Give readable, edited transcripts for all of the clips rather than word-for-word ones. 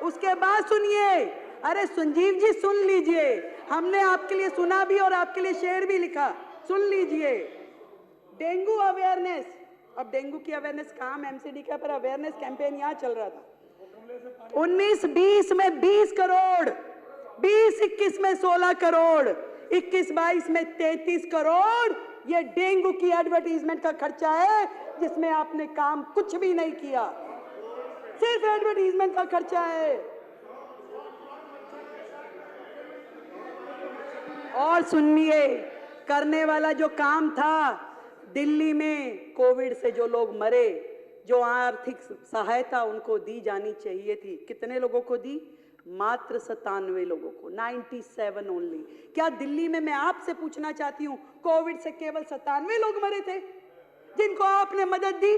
उसके बाद सुनिए, अरे संजीव जी सुन लीजिए, हमने आपके लिए सुना भी और आपके लिए शेर भी लिखा, सुन लीजिए। डेंगू अवेयरनेस, अब डेंगू की अवेयरनेस काम एमसीडी का, पर अवेयरनेस कैंपेन यहाँ चल रहा था। 19-20 में 20 करोड़, 20-21 में 16 करोड़, 21-22 में 33 करोड़, ये डेंगू की एडवर्टीजमेंट का खर्चा है, जिसमें आपने काम कुछ भी नहीं किया, सिर्फ एडवर्टीजमेंट का खर्चा है। और सुनिए, करने वाला जो काम था, दिल्ली में कोविड से जो लोग मरे, जो आर्थिक सहायता उनको दी जानी चाहिए थी, कितने लोगों को दी? मात्र 97 लोगों को, 97 ओनली। क्या दिल्ली में, मैं आपसे पूछना चाहती हूं, कोविड से केवल 97 लोग मरे थे जिनको आपने मदद दी?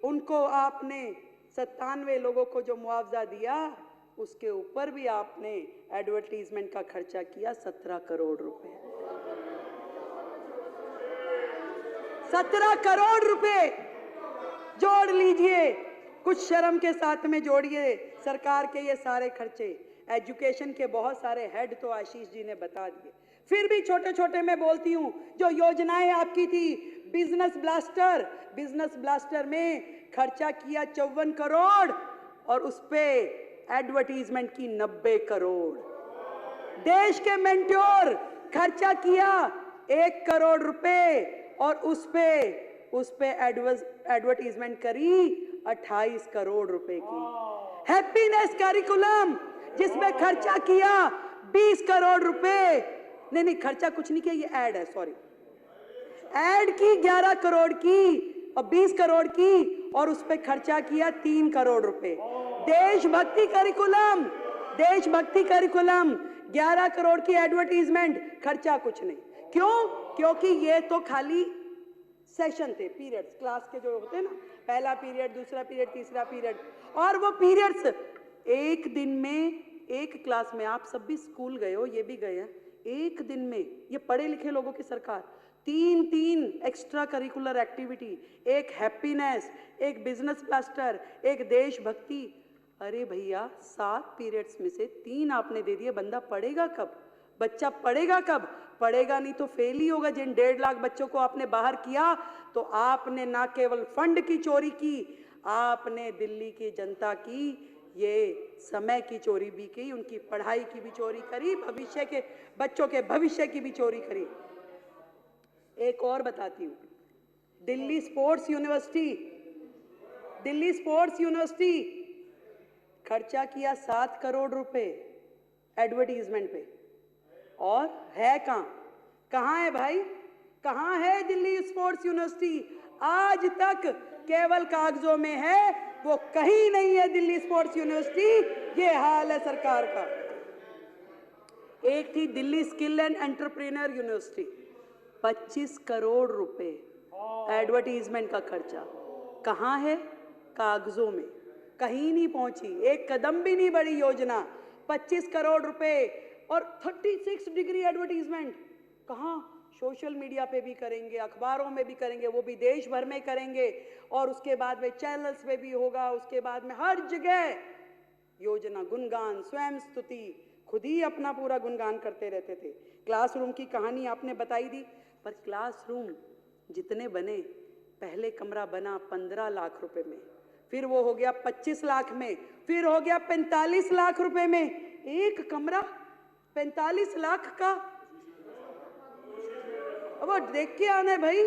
उनको आपने 97 लोगों को जो मुआवजा दिया, उसके ऊपर भी आपने एडवर्टीजमेंट का खर्चा किया 17 करोड़ रुपए। 17 करोड़ रुपए जोड़ लीजिए, कुछ शर्म के साथ में जोड़िए सरकार के ये सारे खर्चे। एजुकेशन के बहुत सारे हेड तो आशीष जी ने बता दिए, फिर भी छोटे छोटे मैं बोलती हूं, जो योजनाएं आपकी थी, बिजनेस ब्लास्टर में खर्चा किया 54 करोड़ और उस पे एडवर्टीजमेंट की 90 करोड़। देश के मेंटोर खर्चा किया 1 करोड़ रुपए और उस पे एडवर्टीजमेंट करी 28 करोड़ रुपए की। हैप्पीनेस करिकुलम जिसमें खर्चा किया 20 करोड़ रुपए, नहीं खर्चा कुछ नहीं किया, ये ऐड है, सॉरी, ऐड की 11 करोड़ की और 20 करोड़ की और उस पे खर्चा किया 3 करोड़ रुपए। देशभक्ति करिकुलम 11 करोड़ की एडवर्टीजमेंट, खर्चा कुछ नहीं। क्यों? क्योंकि ये तो खाली सेशन थे, पीरियड्स, क्लास के जो होते हैं ना, पहला पीरियड, दूसरा पीरियड, तीसरा पीरियड, और वो पीरियड्स एक दिन में, एक क्लास में, आप सब भी स्कूल गए हो, ये भी गए हैं, एक दिन में ये पढ़े लिखे लोगों की सरकार 3 एक्स्ट्रा करिकुलर एक्टिविटी, एक हैप्पीनेस, एक बिजनेस ब्लास्टर, एक देशभक्ति। अरे भैया 7 पीरियड्स में से 3 आपने दे दिए, बंदा पढ़ेगा कब? बच्चा पढ़ेगा कब? पढ़ेगा नहीं तो फेल ही होगा। जिन 1.5 लाख बच्चों को आपने बाहर किया, तो आपने ना केवल फंड की चोरी की, आपने दिल्ली की जनता की ये समय की चोरी भी की, उनकी पढ़ाई की भी चोरी करी, भविष्य के बच्चों के भविष्य की भी चोरी करी। एक और बताती हूँ, दिल्ली स्पोर्ट्स यूनिवर्सिटी खर्चा किया 7 करोड़ रुपए एडवर्टीजमेंट पे, और है कहाँ है भाई? कहाँ है दिल्ली स्पोर्ट्स यूनिवर्सिटी? आज तक केवल कागजों में है, वो कहीं नहीं है दिल्ली स्पोर्ट्स यूनिवर्सिटी। ये हाल है सरकार का। एक थी Delhi skill and entrepreneur university, 25 crore रुपए एडवर्टीजमेंट का खर्चा, कहाँ है? कागजों में, कहीं नहीं पहुंची, एक कदम भी नहीं बढ़ी योजना। 25 करोड़ रुपए और 36 डिग्री एडवर्टीजमेंट, कहाँ? सोशल मीडिया पे भी करेंगे, अखबारों में भी करेंगे, वो भी देश भर में करेंगे, और उसके बाद में चैनल्स पे भी होगा, उसके बाद में हर जगह योजना, गुणगान, स्वयं स्तुति, खुद ही अपना पूरा गुणगान करते रहते थे। क्लासरूम की कहानी आपने बताई दी, पर क्लासरूम जितने बने, पहले कमरा बना 15 लाख रुपए में, फिर वो हो गया 25 लाख में, फिर हो गया 45 लाख रुपए में। एक कमरा 45 लाख का, वो देख के आने भाई,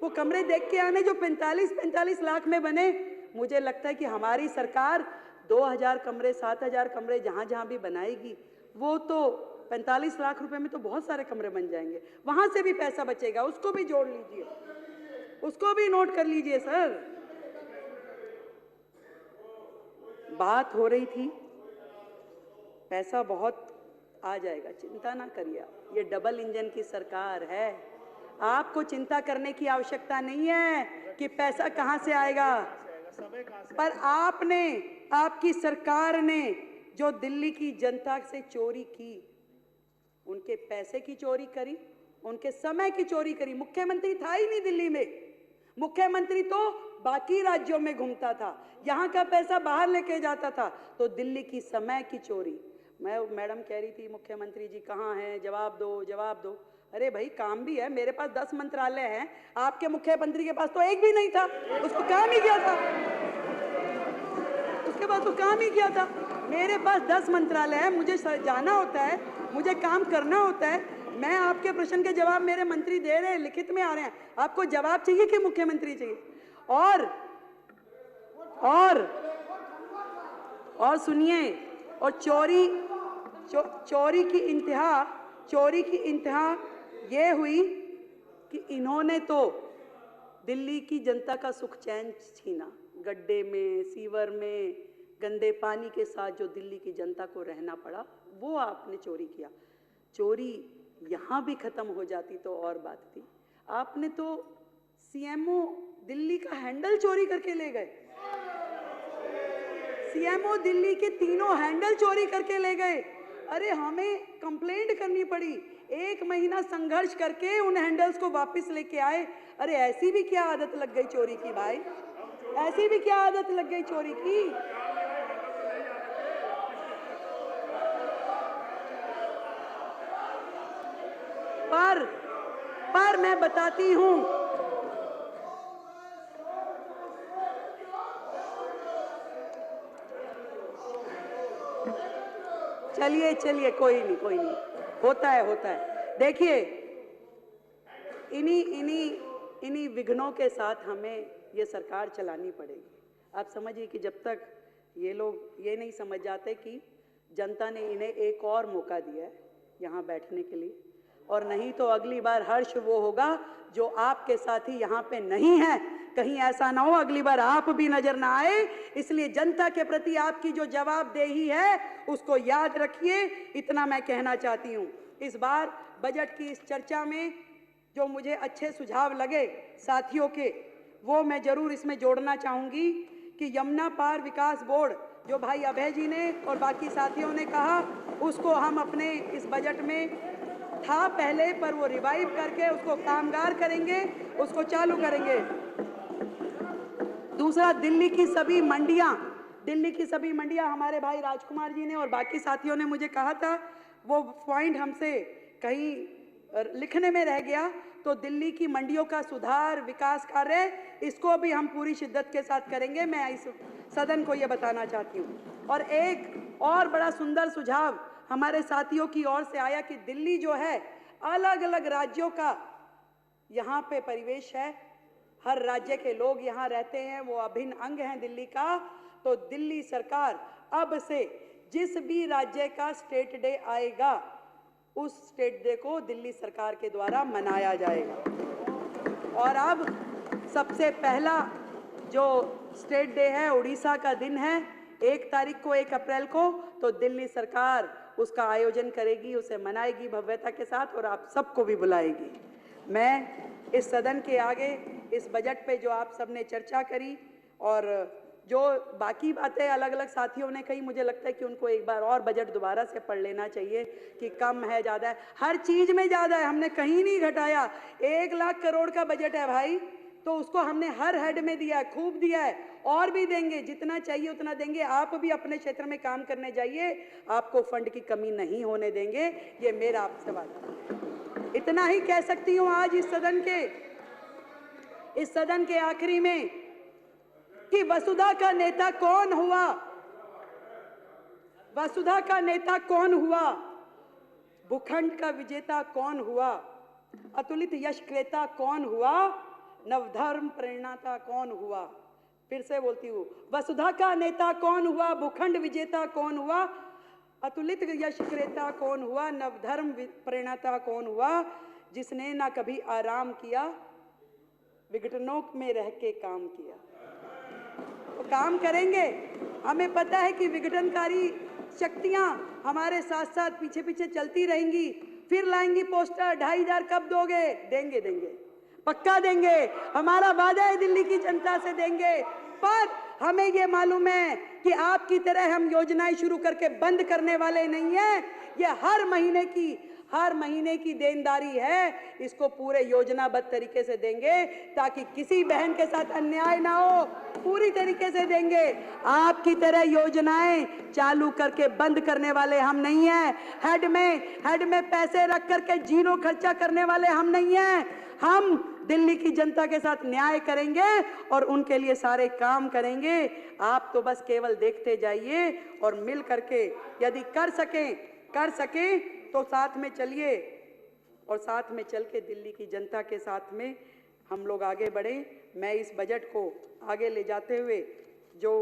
वो कमरे देख के आने जो 45 लाख में बने। मुझे लगता है कि हमारी सरकार 2000 कमरे, 7000 कमरे जहां भी बनाएगी, वो तो 45 लाख रुपए में तो बहुत सारे कमरे बन जाएंगे, वहां से भी पैसा बचेगा, उसको भी जोड़ लीजिए, उसको भी नोट कर लीजिए सर। बात हो रही थी, पैसा बहुत आ जाएगा, चिंता ना करिए, ये डबल इंजन की सरकार है, आपको चिंता करने की आवश्यकता नहीं है कि पैसा कहां से आएगा। पर आपने, आपकी सरकार ने जो दिल्ली की जनता से चोरी की, उनके पैसे की चोरी करी, उनके समय की चोरी करी। मुख्यमंत्री था ही नहीं दिल्ली में, मुख्यमंत्री तो बाकी राज्यों में घूमता था, यहाँ का पैसा बाहर लेके जाता था। तो दिल्ली की समय की चोरी, मैडम कह रही थी मुख्यमंत्री जी कहाँ हैं, जवाब दो जवाब दो। अरे भाई काम भी है, मेरे पास 10 मंत्रालय हैं, आपके मुख्यमंत्री के पास तो एक भी नहीं था, उसको काम ही किया था, उसके पास तो काम ही किया था। मेरे पास 10 मंत्रालय है, मुझे जाना होता है, मुझे काम करना होता है। मैं आपके प्रश्न के जवाब मेरे मंत्री दे रहे हैं, लिखित में आ रहे हैं। आपको जवाब चाहिए कि मुख्यमंत्री चाहिए? और सुनिए, और चोरी की इंतहा ये हुई कि इन्होंने तो दिल्ली की जनता का सुख चैन छीना। गड्ढे में, सीवर में, गंदे पानी के साथ जो दिल्ली की जनता को रहना पड़ा, वो आपने चोरी किया। चोरी यहाँ भी खत्म हो जाती तो और बात थी। आपने तो सीएमओ दिल्ली का हैंडल चोरी करके ले गए। सीएमओ दिल्ली के 3 हैंडल चोरी करके ले गए। अरे हमें कंप्लेंट करनी पड़ी, 1 महीना संघर्ष करके उन हैंडल्स को वापस लेके आए। अरे ऐसी भी क्या आदत लग गई चोरी की भाई, ऐसी भी क्या आदत लग गई चोरी की? पर मैं बताती हूं, चलिए कोई नहीं, होता है। देखिए, इन्हीं विघ्नों के साथ हमें ये सरकार चलानी पड़ेगी। आप समझिए कि जब तक ये लोग ये नहीं समझ जाते कि जनता ने इन्हें एक और मौका दिया है यहाँ बैठने के लिए, और नहीं तो अगली बार हर्ष वो होगा जो आपके साथी यहाँ पे नहीं है। कहीं ऐसा ना हो अगली बार आप भी नजर ना आए। इसलिए जनता के प्रति आपकी जो जवाबदेही है उसको याद रखिए, इतना मैं कहना चाहती हूँ। इस बार बजट की इस चर्चा में जो मुझे अच्छे सुझाव लगे साथियों के, वो मैं जरूर इसमें जोड़ना चाहूँगी कि यमुना पार विकास बोर्ड जो भाई अभय जी ने और बाकी साथियों ने कहा, उसको हम अपने इस बजट में था पहले, पर वो रिवाइव करके उसको कामगार करेंगे, उसको चालू करेंगे। दूसरा, दिल्ली की सभी मंडियां हमारे भाई राजकुमार जी ने और बाकी साथियों ने मुझे कहा था, वो पॉइंट हमसे कहीं लिखने में रह गया। तो दिल्ली की मंडियों का सुधार, विकास कार्य, इसको भी हम पूरी शिद्दत के साथ करेंगे। मैं इस सदन को ये बताना चाहती हूँ। और एक और बड़ा सुंदर सुझाव हमारे साथियों की ओर से आया कि दिल्ली जो है, अलग अलग राज्यों का यहाँ पे परिवेश है, हर राज्य के लोग यहाँ रहते हैं, वो अभिन्न अंग हैं दिल्ली का। तो दिल्ली सरकार अब से जिस भी राज्य का स्टेट डे आएगा, उस स्टेट डे को दिल्ली सरकार के द्वारा मनाया जाएगा। और अब सबसे पहला जो स्टेट डे है, उड़ीसा का दिन है, 1 तारीख को, 1 अप्रैल को, तो दिल्ली सरकार उसका आयोजन करेगी, उसे मनाएगी भव्यता के साथ और आप सबको भी बुलाएगी। मैं इस सदन के आगे इस बजट पे जो आप सबने चर्चा करी और जो बाकी बातें अलग अलग साथियों ने कही, मुझे लगता है कि उनको एक बार और बजट दोबारा से पढ़ लेना चाहिए कि कम है, ज़्यादा है, हर चीज़ में ज़्यादा है, हमने कहीं नहीं घटाया। 1 लाख करोड़ का बजट है भाई, तो उसको हमने हर हेड में दिया है, खूब दिया है, और भी देंगे, जितना चाहिए उतना देंगे। आप भी अपने क्षेत्र में काम करने जाइए, आपको फंड की कमी नहीं होने देंगे, ये मेरा आपसे वादा है। इतना ही कह सकती हूँ आज इस सदन के आखिरी में कि वसुधा का नेता कौन हुआ, वसुधा का नेता कौन हुआ, भूखंड का विजेता कौन हुआ, अतुलित यश क्रेता कौन हुआ, नवधर्म प्रेरणाता कौन हुआ। फिर से बोलती हूँ, वसुधा का नेता कौन हुआ, भूखंड विजेता कौन हुआ, अतुलित यश क्रेता कौन हुआ, नवधर्म प्रेरणाता कौन हुआ, जिसने ना कभी आराम किया, विघटनों में रह के काम किया। तो काम करेंगे, हमें पता है कि विघटनकारी शक्तियां हमारे साथ साथ पीछे पीछे चलती रहेंगी, फिर लाएंगी पोस्टर, 2500 कब दोगे, देंगे, पक्का देंगे, हमारा वादा है दिल्ली की जनता से देंगे। पर हमें ये मालूम है कि आपकी तरह हम योजनाएं शुरू करके बंद करने वाले नहीं हैं। ये हर महीने की, हर महीने की देनदारी है, इसको पूरे योजनाबद्ध तरीके से देंगे ताकि किसी बहन के साथ अन्याय ना हो, पूरी तरीके से देंगे। आपकी तरह योजनाएं चालू करके बंद करने वाले हम नहीं हैं। हेड में पैसे रख करके जीरो खर्चा करने वाले हम नहीं हैं। हम दिल्ली की जनता के साथ न्याय करेंगे और उनके लिए सारे काम करेंगे। आप तो बस केवल देखते जाइए और मिल करके यदि कर सके तो साथ में चलिए और साथ में चल के दिल्ली की जनता के साथ में हम लोग आगे बढ़े। मैं इस बजट को आगे ले जाते हुए जो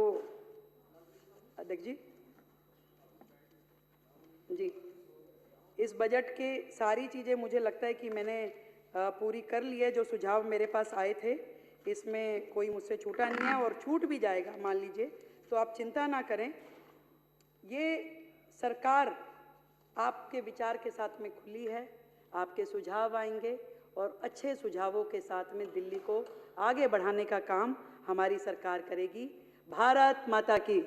अध्यक्ष जी इस बजट के सारी चीज़ें मुझे लगता है कि मैंने पूरी कर ली है। जो सुझाव मेरे पास आए थे इसमें कोई मुझसे छूटा नहीं है और छूट भी जाएगा मान लीजिए, तो आप चिंता ना करें। ये सरकार आपके विचार के साथ में खुली है, आपके सुझाव आएंगे और अच्छे सुझावों के साथ में दिल्ली को आगे बढ़ाने का काम हमारी सरकार करेगी। भारत माता की।